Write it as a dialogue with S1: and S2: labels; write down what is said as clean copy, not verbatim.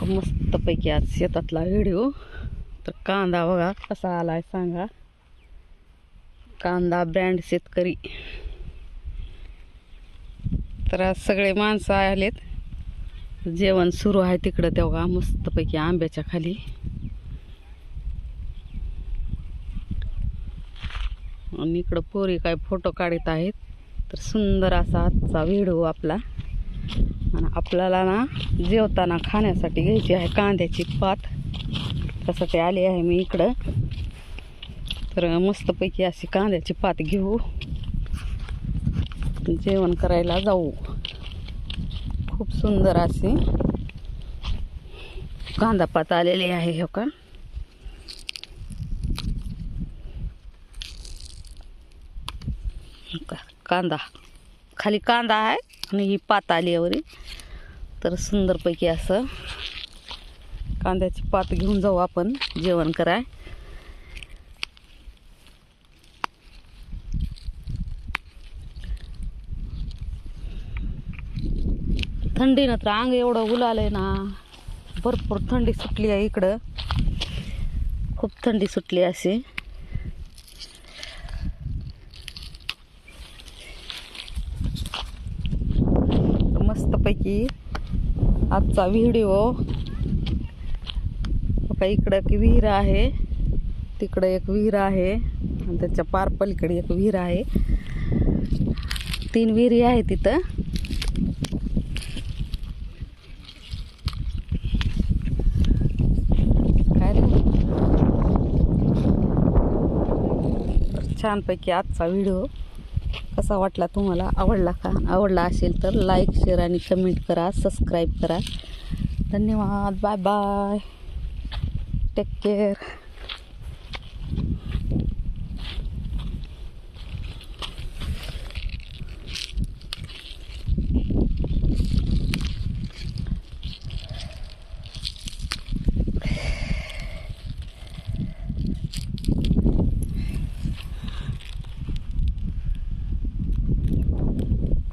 S1: मस्तपैकी आज शेतातला व्हिडिओ. तर कांदा बघा कसा आलाय सांगा. कांदा ब्रँड शेतकरी. तर आज सगळे माणसं आलेत, जेवण सुरू आहे तिकडं तेव्हा मस्तपैकी आंब्याच्या खाली. आणि इकडं पोरी काय फोटो काढत आहेत. तर सुंदर असा आजचा व्हिडिओ आपला. आणि आपल्याला ना जेवताना खाण्यासाठी घ्यायची आहे कांद्याची पात. त्यासाठी आली आहे मी इकडं. तर मस्तपैकी अशी कांद्याची पात घेऊ, जेवण करायला जाऊ. खूप सुंदर अशी कांदा पात आलेली आहे हो का. कांदा खाली कांदा आहे आणि ही पात आली. तर सुंदरपैकी असं कांद्याची पात घेऊन जाऊ आपण जेवण कराय. थंडीनं तर अंग एवढं उलालंय ना, भरपूर थंडी सुटली आहे इकडं. खूप थंडी सुटली अशी. मस्तपैकी आजचा व्हिडिओ. बघा इकडं एक विहीर आहे, तिकडं एक विहीर आहे आणि त्याच्या पार पलीकडे एक विहीर आहे. 3 विहिरी आहे तिथं. काय रे, छानपैकी आजचा व्हिडिओ कसा वाटला तुम्हाला, आवडला का? आवडला असेल तर लाईक शेअर आणि कमेंट करा, सबस्क्राईब करा. धन्यवाद. Bye bye. Take care.